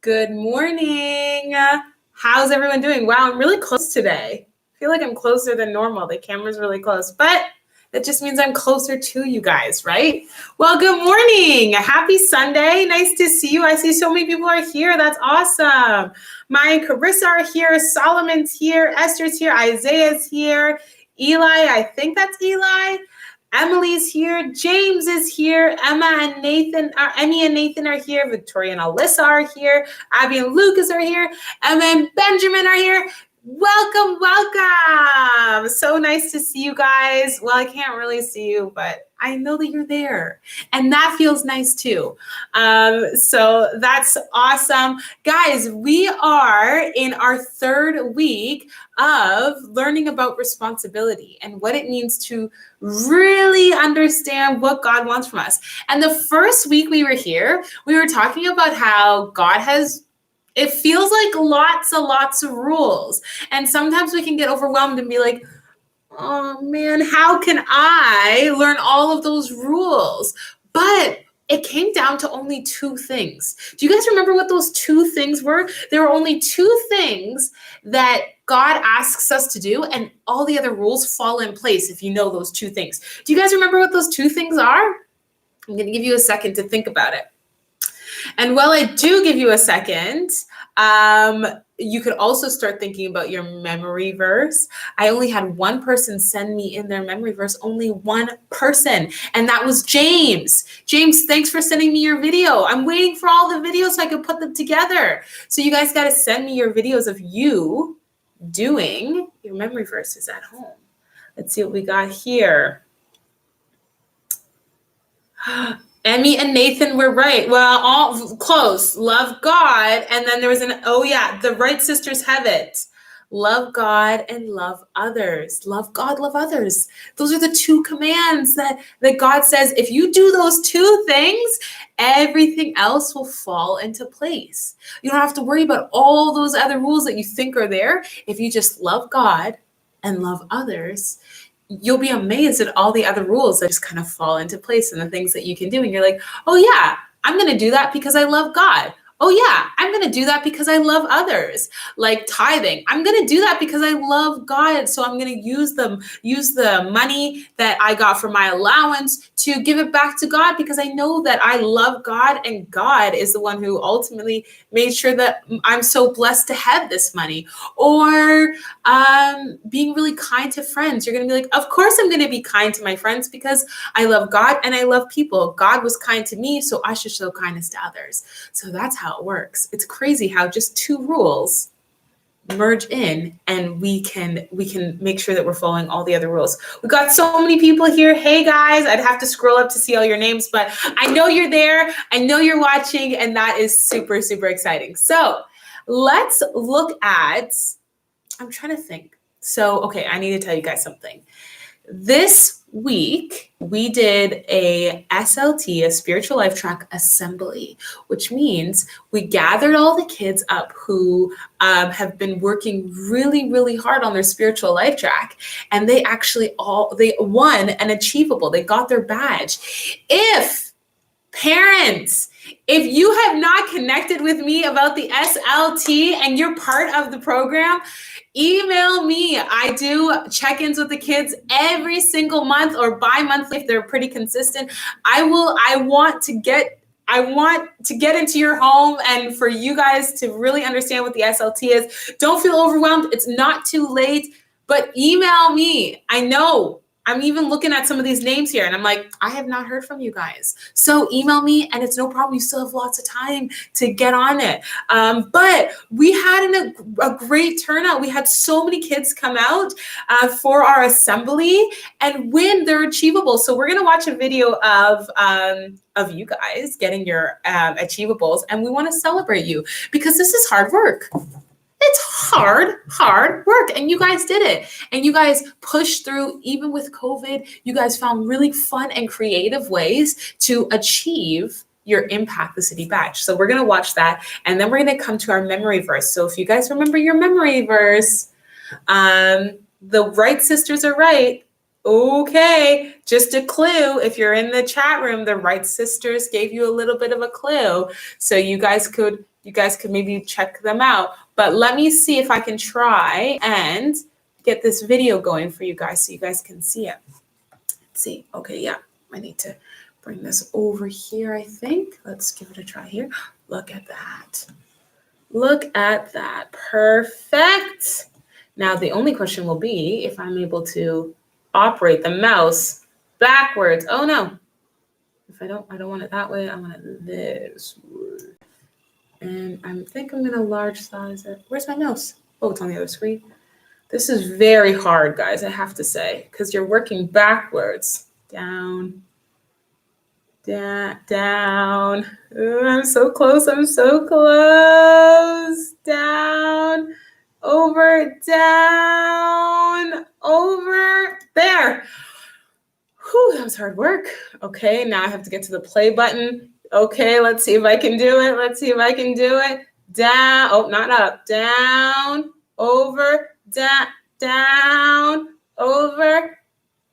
Good morning. How's everyone doing? Wow, I'm really close today. I feel like I'm closer than normal. The camera's really close, but that just means I'm closer to you guys, right? Well, good morning. Happy Sunday. Nice to see you. I see so many people are here. That's awesome. My Carissa are here. Solomon's here. Esther's here. Isaiah's here. Eli, I think that's Eli. Emily's here. James is here. Emmy and Nathan are here. Victoria and Alyssa are here. Abby and Lucas are here. Emma and Benjamin are here. Welcome, welcome. So nice to see you guys. Well, I can't really see you, but I know that you're there. And that feels nice too. So that's awesome. Guys, we are in our third week of learning about responsibility and what it means to really understand what God wants from us. And the first week we were here, we were talking about how God has, it feels like lots of rules. And sometimes we can get overwhelmed and be like, oh man, how can I learn all of those rules? But it came down to only two things. Do you guys remember what those two things were? There were only two things that God asks us to do, and all the other rules fall in place if you know those two things. Do you guys remember what those two things are? I'm going to give you a second to think about it. And while I do give you a second, you could also start thinking about your memory verse. I only had one person send me in their memory verse, only one person, and that was James. James, thanks for sending me your video. I'm waiting for all the videos so I can put them together. So you guys got to send me your videos of you doing your memory verses at home. Let's see what we got here. Emmy and Nathan were right. Well, all close. Love God. And then there was the right sisters have it. Love God and love others. Love God, love others. Those are the two commands that God says, if you do those two things, everything else will fall into place. You don't have to worry about all those other rules that you think are there. If you just love God and love others, you'll be amazed at all the other rules that just kind of fall into place and the things that you can do. And you're like, oh yeah, I'm going to do that because I love God. Oh yeah, I'm going to do that because I love others. Like tithing, I'm going to do that because I love God. So I'm going to use the money that I got from my allowance to give it back to God because I know that I love God and God is the one who ultimately made sure that I'm so blessed to have this money. Or being really kind to friends. You're going to be like, of course I'm going to be kind to my friends because I love God and I love people. God was kind to me, so I should show kindness to others. So that's how it works. It's crazy how just two rules merge in and we can make sure that we're following all the other rules. We got so many people here. Hey guys, I'd have to scroll up to see all your names, but I know you're there. I know you're watching, and that is super, super exciting. So let's look at, I'm trying to think. So, okay, I need to tell you guys something. This week, we did a SLT, a spiritual life track assembly, which means we gathered all the kids up who have been working really, really hard on their spiritual life track. And they actually they won an achievable. They got their badge. Parents, if you have not connected with me about the SLT and you're part of the program, email me. I do check-ins with the kids every single month or bi-monthly if they're pretty consistent. I want to get into your home and for you guys to really understand what the SLT is. Don't feel overwhelmed. It's not too late, but email me. I know. I'm even looking at some of these names here and I'm like, I have not heard from you guys. So email me and it's no problem. You still have lots of time to get on it. But we had a great turnout. We had so many kids come out for our assembly and win their achievables. So we're going to watch a video of you guys getting your achievables, and we want to celebrate you because this is hard work. It's hard work, and you guys did it. And you guys pushed through, even with COVID. You guys found really fun and creative ways to achieve your Impact the City badge. So we're going to watch that, and then we're going to come to our memory verse. So if you guys remember your memory verse, the right sisters are right. Okay, just a clue. If you're in the chat room, the right sisters gave you a little bit of a clue. So you guys could you guys could maybe check them out. But let me see if I can try and get this video going for you guys so you guys can see it. Let's see. Okay, yeah, I need to bring this over here, I think. Let's give it a try here. Look at that. Look at that. Perfect. Now, the only question will be if I'm able to operate the mouse backwards. Oh, no. If I don't want it that way. I want it this way. And I think I'm going to large size it. Where's my mouse? Oh, it's on the other screen. This is very hard, guys, I have to say, because you're working backwards. Down, down. Ooh, I'm so close. I'm so close. Down, over, down, over. There. Whew, that was hard work. Okay, now I have to get to the play button. Okay, let's see if I can do it. Let's see if I can do it. Down. Oh, not up. Down, over, down, over.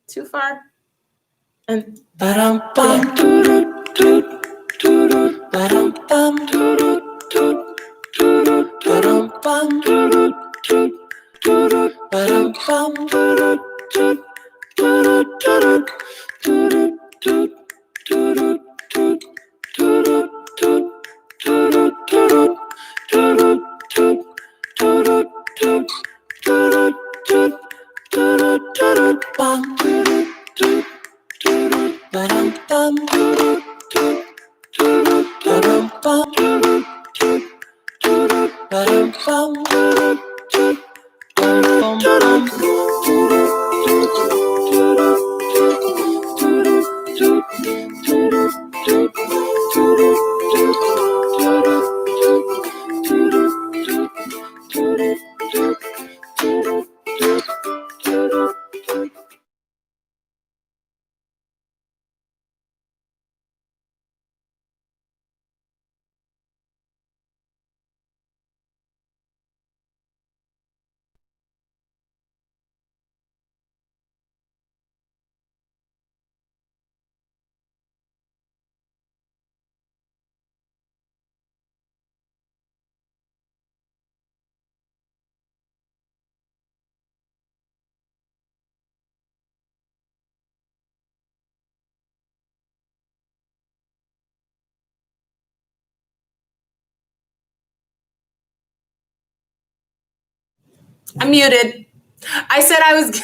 Too far. And I'm muted. I said I was,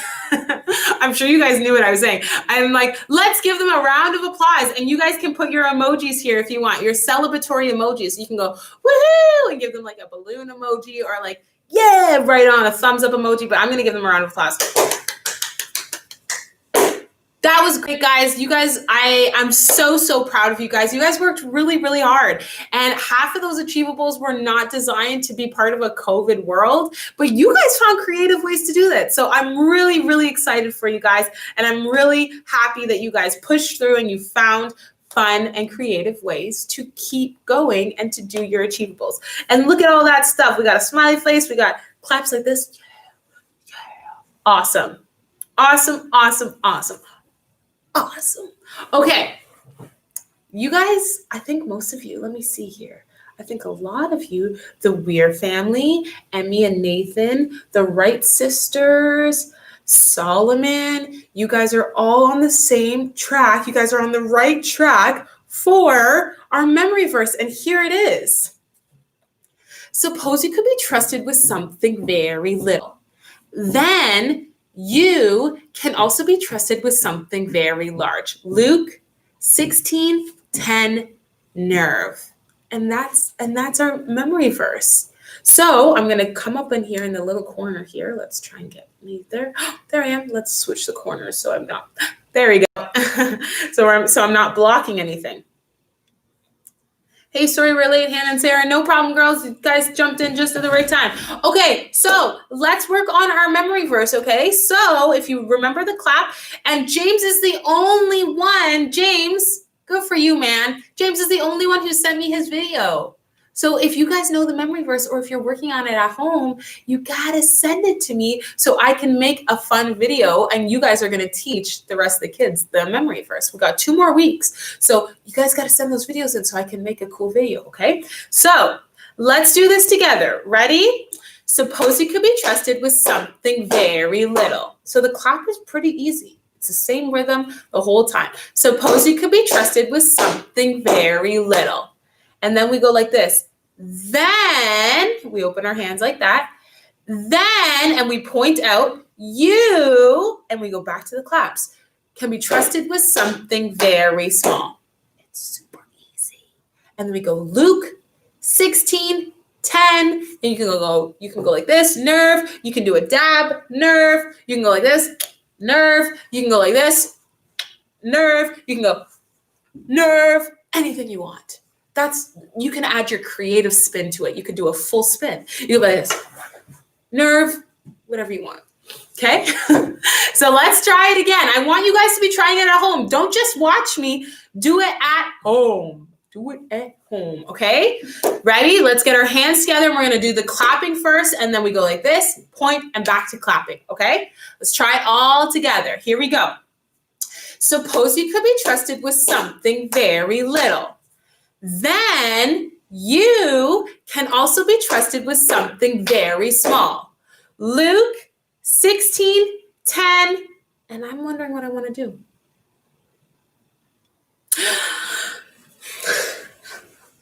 I'm sure you guys knew what I was saying. I'm like, let's give them a round of applause. And you guys can put your emojis here if you want, your celebratory emojis. You can go, woohoo, and give them like a balloon emoji or like, yeah, right on, a thumbs up emoji. But I'm going to give them a round of applause. That was great, guys. You guys, I'm so proud of you guys. You guys worked really, really hard. And half of those achievables were not designed to be part of a COVID world, but you guys found creative ways to do that. So I'm really, really excited for you guys. And I'm really happy that you guys pushed through and you found fun and creative ways to keep going and to do your achievables. And look at all that stuff. We got a smiley face. We got claps like this. Yeah. Awesome. Awesome, awesome, awesome. Awesome. Okay. You guys, I think most of you, let me see here. I think a lot of you, the Weir family, Emmy and Nathan, the Wright sisters, Solomon, you guys are all on the same track. You guys are on the right track for our memory verse. And here it is. Suppose you could be trusted with something very little. Then you can also be trusted with something very large. Luke 16:10, nerve. And that's our memory verse. So I'm going to come up in here in the little corner here. Let's try and get me there. There I am. Let's switch the corners so I'm not. There we go. so I'm not blocking anything. Hey, sorry we're late, Hannah and Sarah. No problem, girls. You guys jumped in just at the right time. Okay, so let's work on our memory verse, okay? So if you remember the clap, and James is the only one, James, good for you, man. James is the only one who sent me his video. So if you guys know the memory verse or if you're working on it at home, you gotta send it to me so I can make a fun video and you guys are gonna teach the rest of the kids the memory verse. We got 2 more weeks. So you guys gotta send those videos in so I can make a cool video, okay? So Let's do this together. Ready? Suppose you could be trusted with something very little. So the clap is pretty easy. It's the same rhythm the whole time. Suppose you could be trusted with something very little. And then we go like this. Then we open our hands like that. Then, and we point out, you, and we go back to the claps, can be trusted with something very small. It's super easy. And then we go Luke 16, 10, and you can go like this, nerve. You can do a dab, nerve. You can go like this, nerve. You can go like this, nerve. You can go nerve, anything you want. You can add your creative spin to it. You could do a full spin. You go like this, nerve, whatever you want. Okay? So let's try it again. I want you guys to be trying it at home. Don't just watch me. Do it at home. Do it at home, okay? Ready? Let's get our hands together. And we're going to do the clapping first, and then we go like this, point, and back to clapping, okay? Let's try it all together. Here we go. Suppose you could be trusted with something very little. Then you can also be trusted with something very small. Luke 16, 10, and I'm wondering what I want to do.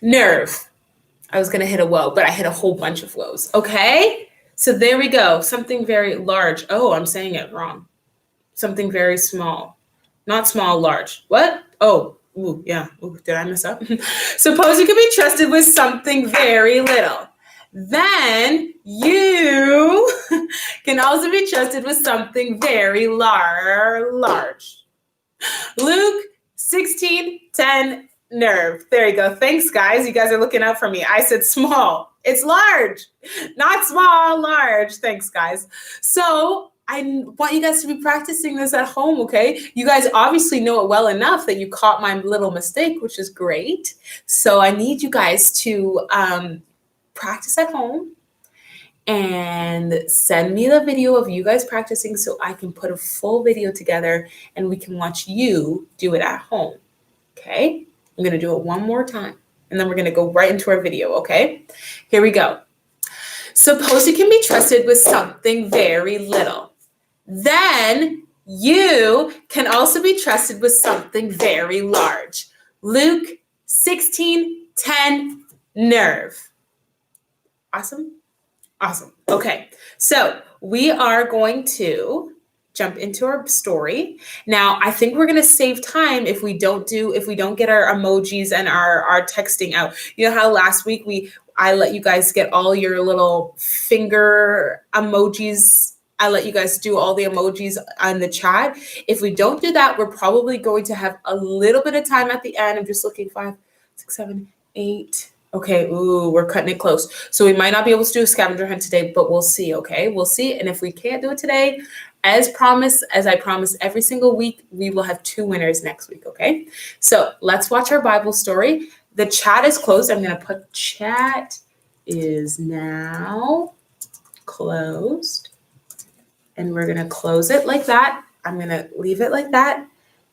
Nerve. I was going to hit a woe, but I hit a whole bunch of woes. Okay? So there we go. Something very large. Oh, I'm saying it wrong. Something very small. Not small, large. What? Oh, ooh, yeah. Ooh, did I mess up? Suppose you could be trusted with something very little. Then you can also be trusted with something very large. Luke 16, 10, nerve. There you go. Thanks, guys. You guys are looking out for me. I said small. It's large. Not small, large. Thanks, guys. So I want you guys to be practicing this at home, okay? You guys obviously know it well enough that you caught my little mistake, which is great. So I need you guys to practice at home and send me the video of you guys practicing so I can put a full video together and we can watch you do it at home, okay? I'm going to do it one more time, and then we're going to go right into our video, okay? Here we go. Suppose you can be trusted with something very little. Then you can also be trusted with something very large. Luke 16, 10, nerve. Awesome? Awesome. Okay, so we are going to jump into our story. Now, I think we're going to save time if we don't get our emojis and our texting out. You know how last week I let you guys get all your little finger emojis. I let you guys do all the emojis on the chat. If we don't do that, we're probably going to have a little bit of time at the end. I'm just looking 5, 6, 7, 8. Okay, ooh, we're cutting it close. So we might not be able to do a scavenger hunt today, but we'll see, okay? We'll see. And if we can't do it today, as I promise every single week, we will have 2 winners next week, okay? So let's watch our Bible story. The chat is closed. I'm going to put chat is now closed. And we're going to close it like that. I'm going to leave it like that.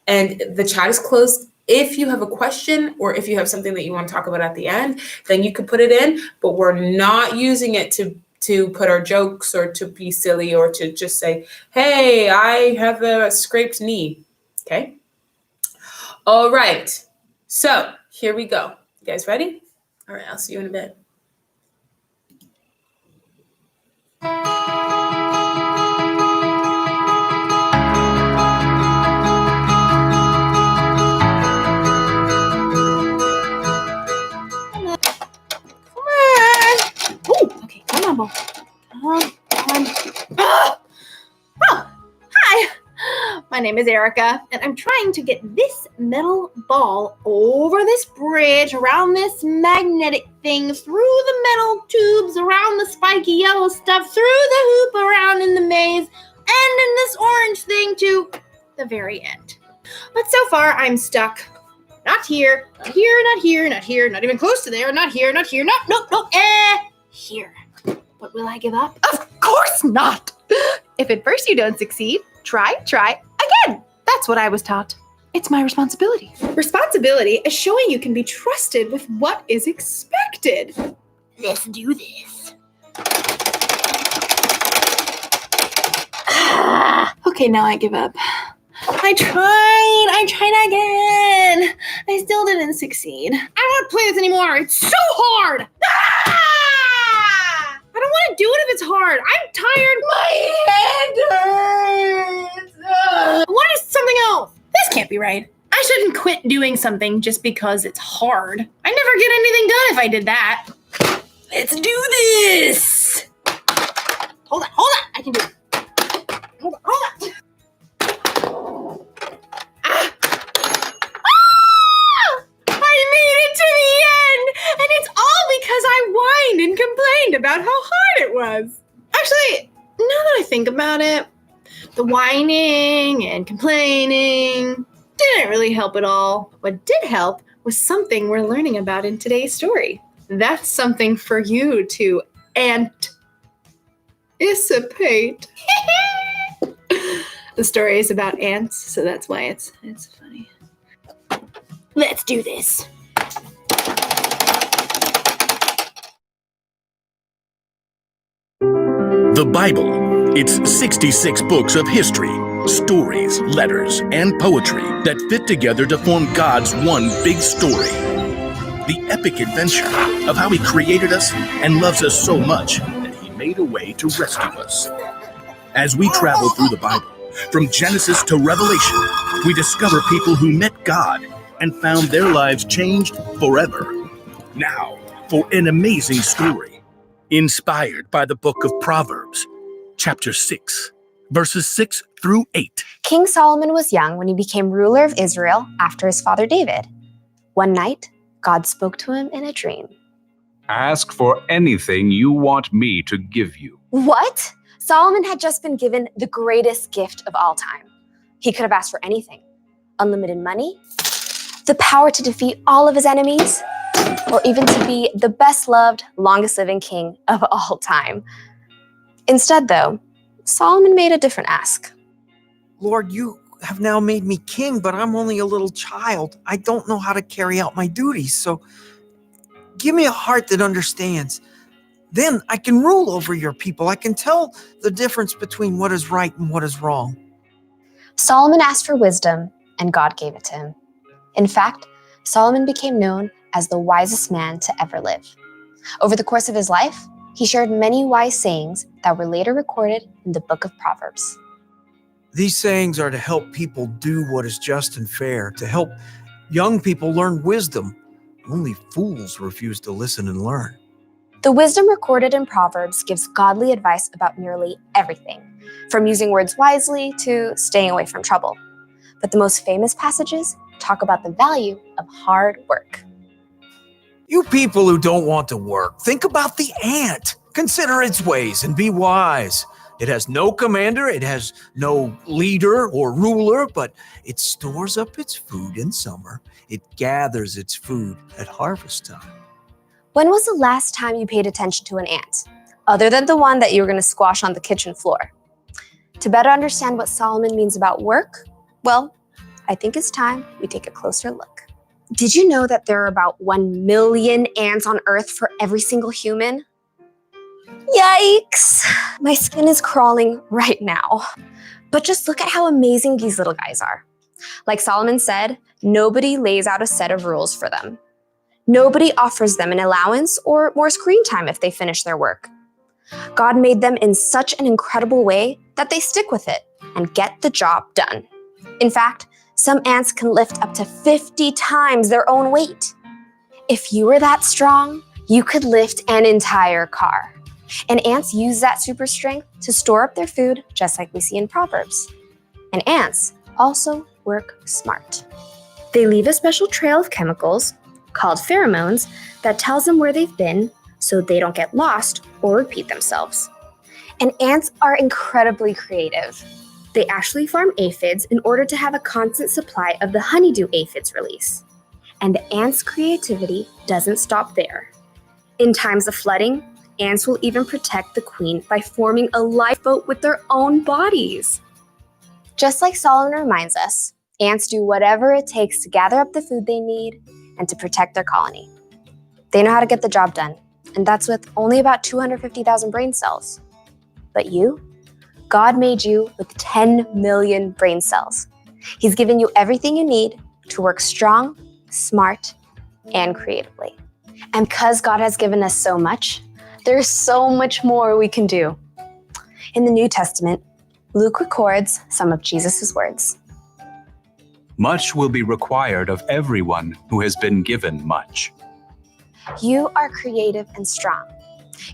And the chat is closed. If you have a question or if you have something that you want to talk about at the end, then you can put it in, but we're not using it to put our jokes or to be silly or to just say, hey, I have a scraped knee. Okay. All right. So here we go. You guys ready? All right. I'll see you in a bit. Hi, my name is Erica, and I'm trying to get this metal ball over this bridge, around this magnetic thing, through the metal tubes, around the spiky yellow stuff, through the hoop, around in the maze, and in this orange thing to the very end. But so far, I'm stuck. Not here, not here, not here, not here, not even close to there, not here, not here, nope, here. But will I give up? Of course not! If at first you don't succeed, try again. That's what I was taught. It's my responsibility. Responsibility is showing you can be trusted with what is expected. Let's do this. Okay, now I give up. I tried again. I still didn't succeed. I don't want to play this anymore. It's so hard. I don't want to do it if it's hard. I'm tired. My head hurts. I want to do something else. This can't be right. I shouldn't quit doing something just because it's hard. I never get anything done if I did that. Let's do this. Hold on. I can do it. Hold on. I made it to the end, and it's all because I whined and complained about how hard it was. Actually, now that I think about it, the whining and complaining didn't really help at all. What did help was something we're learning about in today's story. That's something for you to anticipate. The story is about ants, so that's why it's funny. Let's do this. The Bible. It's 66 books of history, stories, letters, and poetry that fit together to form God's one big story. The epic adventure of how He created us and loves us so much that He made a way to rescue us. As we travel through the Bible, from Genesis to Revelation, we discover people who met God and found their lives changed forever. Now, for an amazing story, inspired by the book of Proverbs, chapter 6, verses 6 through 8. King Solomon was young when he became ruler of Israel after his father David. One night, God spoke to him in a dream. Ask for anything you want me to give you. What? Solomon had just been given the greatest gift of all time. He could have asked for anything. Unlimited money, the power to defeat all of his enemies, or even to be the best-loved, longest-living king of all time. Instead, though, Solomon made a different ask. Lord, you have now made me king, but I'm only a little child. I don't know how to carry out my duties, so give me a heart that understands. Then I can rule over your people. I can tell the difference between what is right and what is wrong. Solomon asked for wisdom, and God gave it to him. In fact, Solomon became known as the wisest man to ever live. Over the course of his life, he shared many wise sayings that were later recorded in the book of Proverbs. These sayings are to help people do what is just and fair, to help young people learn wisdom. Only fools refuse to listen and learn. The wisdom recorded in Proverbs gives godly advice about nearly everything, from using words wisely to staying away from trouble. But the most famous passages talk about the value of hard work. You people who don't want to work, think about the ant. Consider its ways and be wise. It has no commander, it has no leader or ruler, but it stores up its food in summer. It gathers its food at harvest time. When was the last time you paid attention to an ant, other than the one that you were going to squash on the kitchen floor? To better understand what Solomon means about work, well, I think it's time we take a closer look. Did you know that there are about 1 million ants on Earth for every single human? Yikes! My skin is crawling right now. But just look at how amazing these little guys are. Like Solomon said, nobody lays out a set of rules for them. Nobody offers them an allowance or more screen time if they finish their work. God made them in such an incredible way that they stick with it and get the job done. In fact, some ants can lift up to 50 times their own weight. If you were that strong, you could lift an entire car. And ants use that super strength to store up their food, just like we see in Proverbs. And ants also work smart. They leave a special trail of chemicals called pheromones that tells them where they've been so they don't get lost or repeat themselves. And ants are incredibly creative. They actually farm aphids in order to have a constant supply of the honeydew aphids release. And the ants' creativity doesn't stop there. In times of flooding, ants will even protect the queen by forming a lifeboat with their own bodies. Just like Solomon reminds us, ants do whatever it takes to gather up the food they need and to protect their colony. They know how to get the job done, And that's with only about 250,000 brain cells. But you? God made you with 10 million brain cells. He's given you everything you need to work strong, smart, and creatively. And because God has given us so much, there's so much more we can do. In the New Testament, Luke records some of Jesus' words. Much will be required of everyone who has been given much. You are creative and strong.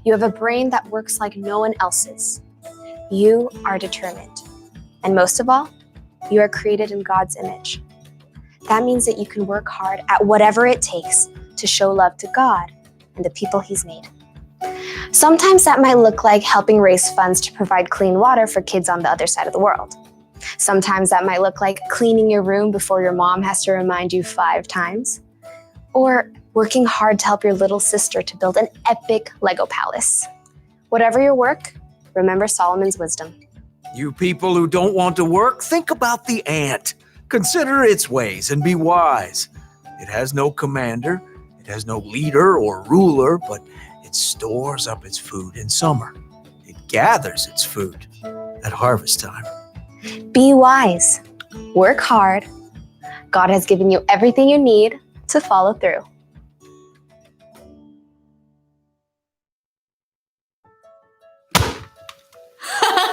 You have a brain that works like no one else's. You are determined. And most of all, you are created in God's image. That means that you can work hard at whatever it takes to show love to God and the people He's made. Sometimes that might look like helping raise funds to provide clean water for kids on the other side of the world. Sometimes that might look like cleaning your room before your mom has to remind you 5 times. Or working hard to help your little sister to build an epic Lego palace. Whatever your work, remember Solomon's wisdom. You people who don't want to work, think about the ant. Consider its ways and be wise. It has no commander, it has no leader or ruler, but it stores up its food in summer. It gathers its food at harvest time. Be wise. Work hard. God has given you everything you need to follow through.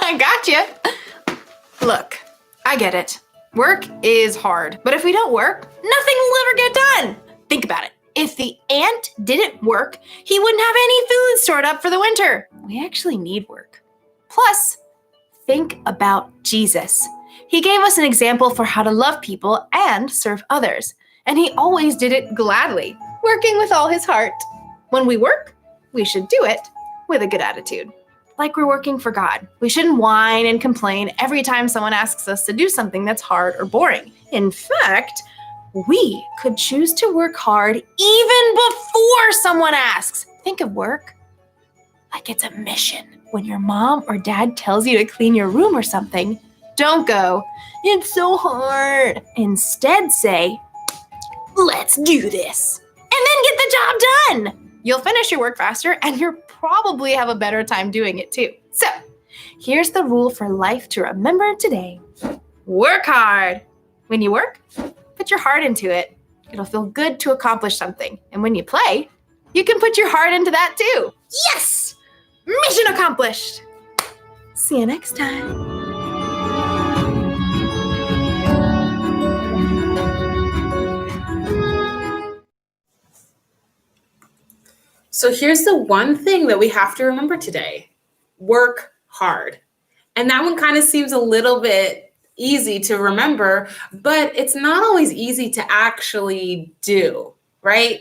I gotcha. Look, I get it. Work is hard, but if we don't work, nothing will ever get done. Think about it. If the ant didn't work, he wouldn't have any food stored up for the winter. We actually need work. Plus, think about Jesus. He gave us an example for how to love people and serve others, and he always did it gladly, working with all his heart. When we work, we should do it with a good attitude. Like we're working for God. We shouldn't whine and complain every time someone asks us to do something that's hard or boring. In fact, we could choose to work hard even before someone asks. Think of work like it's a mission. When your mom or dad tells you to clean your room or something, don't go, "It's so hard." Instead say, "Let's do this." And then get the job done. You'll finish your work faster and you'll probably have a better time doing it too. So, here's the rule for life to remember today. Work hard. When you work, put your heart into it. It'll feel good to accomplish something. And when you play, you can put your heart into that too. Yes! Mission accomplished. See you next time. So here's the one thing that we have to remember today. Work hard. And that one kind of seems a little bit easy to remember, but it's not always easy to actually do, right?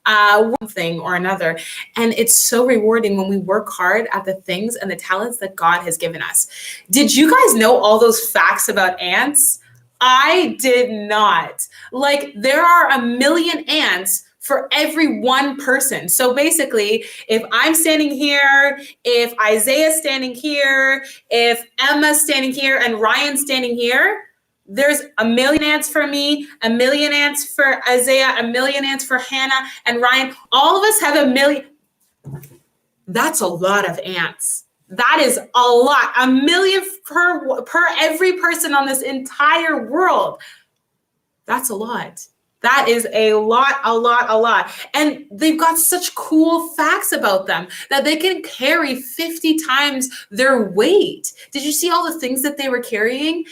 One thing or another. And it's so rewarding when we work hard at the things and the talents that God has given us. Did you guys know all those facts about ants? I did not. Like, there are 1 million ants for every one person. So basically, if I'm standing here, if Isaiah's standing here, if Emma's standing here, and Ryan's standing here, there's 1 million ants for me, 1 million ants for Isaiah, 1 million ants for Hannah and Ryan. All of us have 1 million. That's a lot of ants. That is a lot. 1 million per every person on this entire world. That's a lot. That is a lot. And they've got such cool facts about them that they can carry 50 times their weight. Did you see all the things that they were carrying?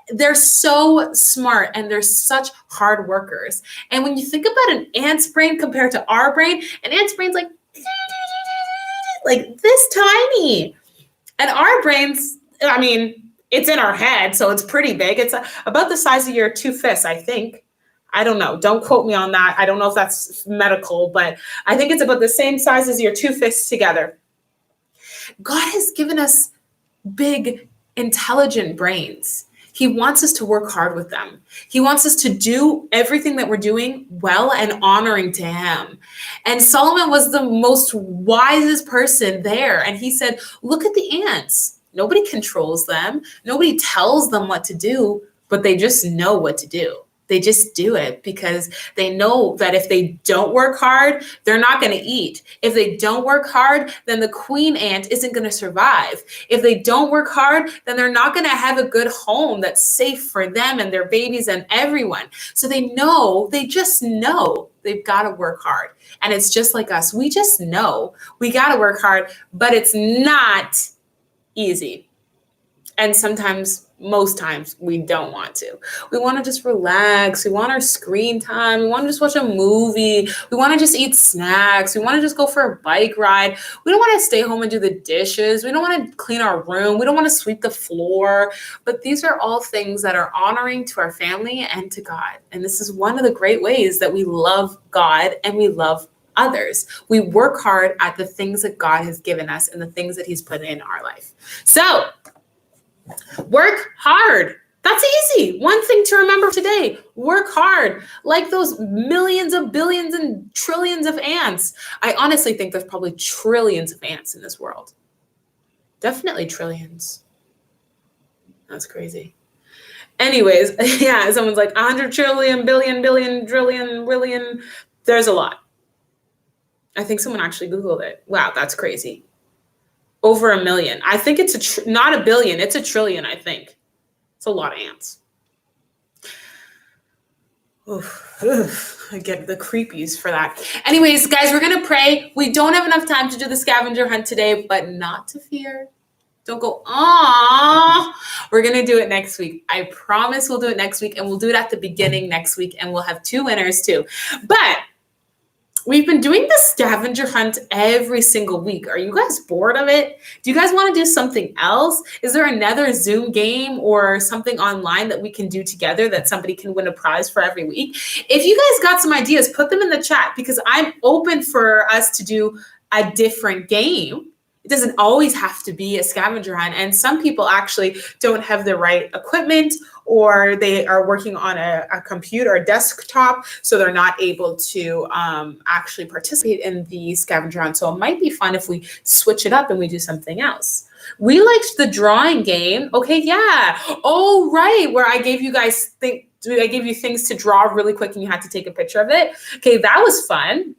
They're so smart and they're such hard workers. And when you think about an ant's brain compared to our brain, an ant's brain's like this tiny. And our brains, I mean, it's in our head, so it's pretty big. It's about the size of your 2 fists, I think. I don't know. Don't quote me on that. I don't know if that's medical, but I think it's about the same size as your 2 fists together. God has given us big, intelligent brains. He wants us to work hard with them. He wants us to do everything that we're doing well and honoring to him. And Solomon was the most wisest person there. And he said, look at the ants. Nobody controls them. Nobody tells them what to do, but they just know what to do. They just do it because they know that if they don't work hard, they're not going to eat. If they don't work hard, then the queen ant isn't going to survive. If they don't work hard, then they're not going to have a good home that's safe for them and their babies and everyone. So they just know they've got to work hard. And it's just like us. We just know we got to work hard, but it's not easy. And sometimes, most times, we don't want to. We want to just relax. We want our screen time. We want to just watch a movie. We want to just eat snacks. We want to just go for a bike ride. We don't want to stay home and do the dishes. We don't want to clean our room. We don't want to sweep the floor. But these are all things that are honoring to our family and to God. And this is one of the great ways that we love God and we love others. We work hard at the things that God has given us and the things that he's put in our life. So, work hard. That's easy. One thing to remember today, work hard. Like those millions of billions and trillions of ants. I honestly think there's probably trillions of ants in this world. Definitely trillions. That's crazy. Anyways, yeah, someone's like 100 trillion, billion, trillion, billion. There's a lot. I think someone actually Googled it. Wow, that's crazy. Over 1 million. I think it's not a billion. It's a trillion, I think. It's a lot of ants. I get the creepies for that. Anyways, guys, we're going to pray. We don't have enough time to do the scavenger hunt today, but not to fear. Don't go, we're going to do it next week. I promise we'll do it next week, and we'll do it at the beginning next week, and we'll have 2 winners too. But we've been doing the scavenger hunt every single week. Are you guys bored of it? Do you guys want to do something else? Is there another Zoom game or something online that we can do together that somebody can win a prize for every week? If you guys got some ideas, put them in the chat because I'm open for us to do a different game. It doesn't always have to be a scavenger hunt. And some people actually don't have the right equipment or they are working on a computer, a desktop, so they're not able to actually participate in the scavenger hunt. So it might be fun if we switch it up and we do something else. We liked the drawing game. Okay, yeah. Oh, right, where I gave you guys I gave you things to draw really quick and you had to take a picture of it. Okay, that was fun.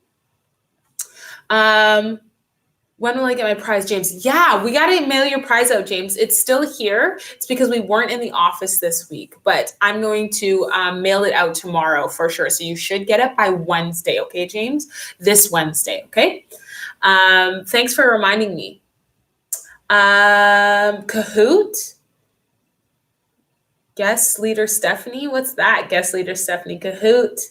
When will I get my prize, James? Yeah, we got to mail your prize out, James. It's still here. It's because we weren't in the office this week, but I'm going to mail it out tomorrow for sure. So you should get it by Wednesday, okay, James? This Wednesday, okay? Thanks for reminding me. Kahoot? Guest leader Stephanie? What's that? Guest leader Stephanie. Kahoot.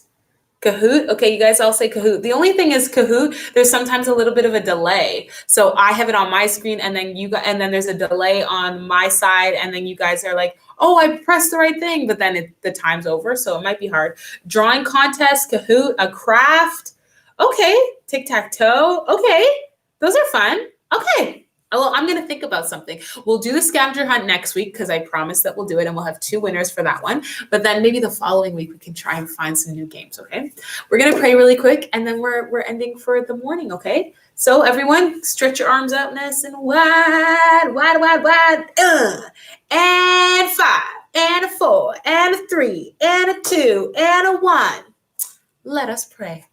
Kahoot. Okay, you guys all say Kahoot. The only thing is Kahoot, there's sometimes a little bit of a delay. So I have it on my screen and then there's a delay on my side and then you guys are like, oh, I pressed the right thing, but then the time's over. So it might be hard. Drawing contest, Kahoot, a craft. Okay, tic-tac-toe. Okay, those are fun. Okay. Well, I'm going to think about something. We'll do the scavenger hunt next week because I promised that we'll do it and we'll have 2 winners for that one. But then maybe the following week we can try and find some new games, okay? We're going to pray really quick and then we're ending for the morning, okay? So everyone, stretch your arms out nice and wide, wide, wide, wide. And 5, and a 4, and a 3, and a 2, and a 1. Let us pray.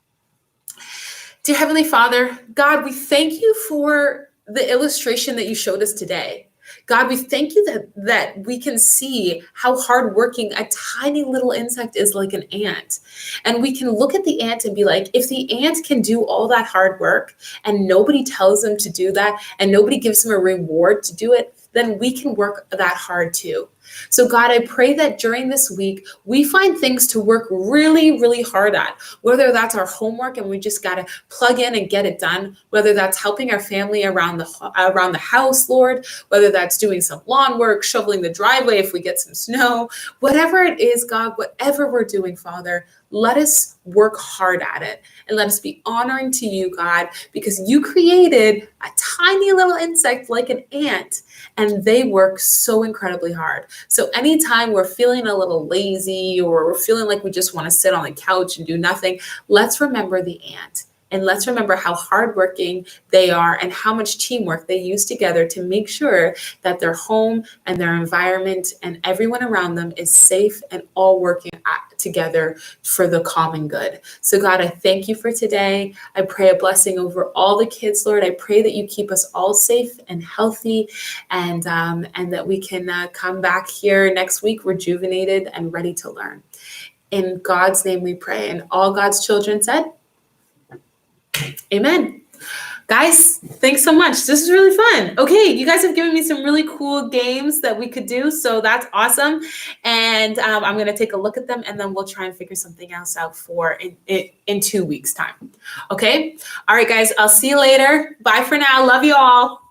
Dear Heavenly Father, God, we thank you for the illustration that you showed us today. God, we thank you that we can see how hardworking a tiny little insect is like an ant. And we can look at the ant and be like, if the ant can do all that hard work and nobody tells them to do that and nobody gives them a reward to do it, then we can work that hard too. So God, I pray that during this week, we find things to work really, really hard at, whether that's our homework and we just got to plug in and get it done, whether that's helping our family around the house, Lord, whether that's doing some lawn work, shoveling the driveway if we get some snow, whatever it is, God, whatever we're doing, Father, let us work hard at it and let us be honoring to you, God, because you created a tiny little insect like an ant and they work so incredibly hard. So anytime we're feeling a little lazy or we're feeling like we just want to sit on the couch and do nothing, let's remember the ant. And let's remember how hardworking they are and how much teamwork they use together to make sure that their home and their environment and everyone around them is safe and all working together for the common good. So God, I thank you for today. I pray a blessing over all the kids, Lord. I pray that you keep us all safe and healthy, and that we can come back here next week rejuvenated and ready to learn. In God's name we pray. And all God's children said, amen. Guys, thanks so much. This is really fun. Okay, you guys have given me some really cool games that we could do, so that's awesome. And I'm going to take a look at them, and then we'll try and figure something else out for in 2 weeks' time. Okay? All right, guys, I'll see you later. Bye for now. Love you all.